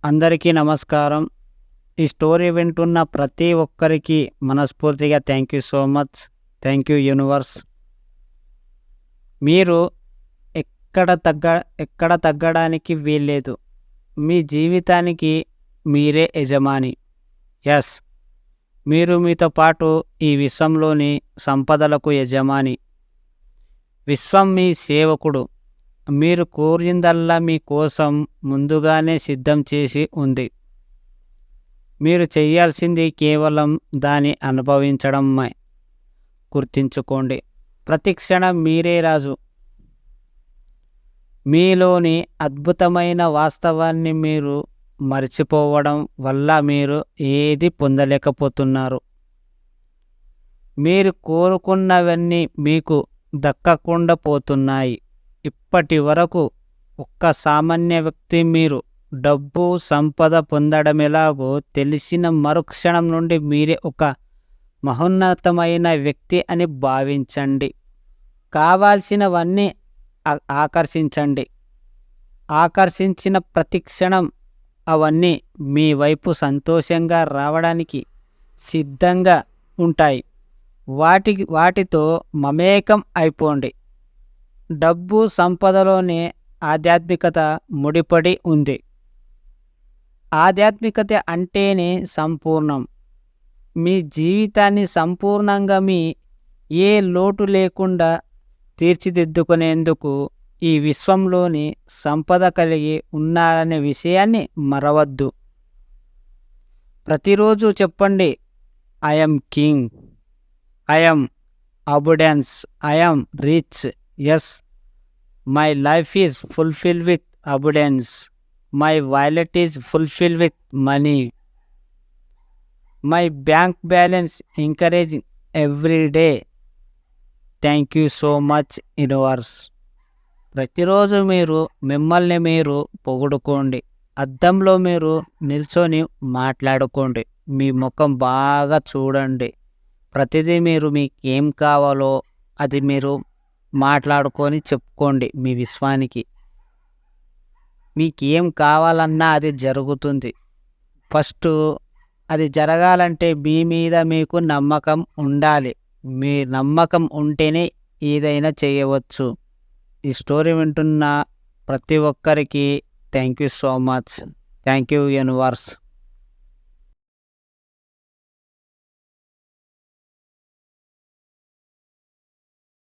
అందరికీ నమస్కారం. ఈ స్టోరీ వింటున్న ప్రతి ఒక్కరికి మనస్ఫూర్తిగా thank you so much. Thank you universe. మీరు ఎక్కడ తగ్గడానికి వీల్లేదు. మీ జీవితానికి మీరే యజమాని. ఎస్, మీరు మీతో పాటు ఈ విశ్వంలోని సంపదలకు యజమాని. విశ్వం మీ సేవకుడు. మీరు కోరిందల్లా మీకోసం ముందుగానే సిద్ధం చేసి ఉంది. మీరు చేయాల్సింది కేవలం దాన్ని అనుభవించడమే. గుర్తుంచుకోండి, ప్రతి క్షణం మీరే రాజు. మీలోని అద్భుతమైన వాస్తవాన్ని మీరు మర్చిపోవడం వల్ల మీరు ఏది పొందలేకపోతున్నారు. మీరు కోరుకున్నవన్నీ మీకు దక్కకుండా పోతున్నాయి. ఇప్పటి వరకు ఒక్క సామాన్య వ్యక్తి మీరు డబ్బు సంపద పొందడం ఎలాగో తెలిసిన మరుక్షణం నుండి మీరే ఒక మహోన్నతమైన వ్యక్తి అని భావించండి. కావాల్సినవన్నీ ఆకర్షించండి. ఆకర్షించిన ప్రతి క్షణం అవన్నీ మీ వైపు సంతోషంగా రావడానికి సిద్ధంగా ఉంటాయి. వాటితో మమేకం అయిపోండి. డబ్బు సంపదలోనే ఆధ్యాత్మికత ముడిపడి ఉంది. ఆధ్యాత్మికత అంటేనే సంపూర్ణం. మీ జీవితాన్ని సంపూర్ణంగా ఏ లోటు లేకుండా తీర్చిదిద్దుకునేందుకు ఈ విశ్వంలోని సంపద కలిగి ఉన్నారనే విషయాన్ని మరవద్దు. ప్రతిరోజు చెప్పండి, I'm king, I'm abundance, I'm rich. Yes, my life is fulfil with abundance. My wallet is fulfil with money. My bank balance encouraging every day. Thank you so much universe. ప్రతిరోజు మీరు మిమ్మల్ని మీరు పొగుడుకోండి. అద్దంలో మీరు నిల్చొని మాట్లాడుకోండి. మీ ముఖం బాగా చూడండి. ప్రతిదీ మీకు ఏం కావాలో అది మీరు మాట్లాడుకొని చెప్పుకోండి. మీ విశ్వానికి మీకు ఏం కావాలన్నా అది జరుగుతుంది. ఫస్ట్ అది జరగాలంటే మీ మీద మీకు నమ్మకం ఉండాలి. మీ నమ్మకం ఉంటేనే ఏదైనా చేయవచ్చు. ఈ స్టోరీ వింటున్న ప్రతి ఒక్కరికి thank you so much. Thank you universe.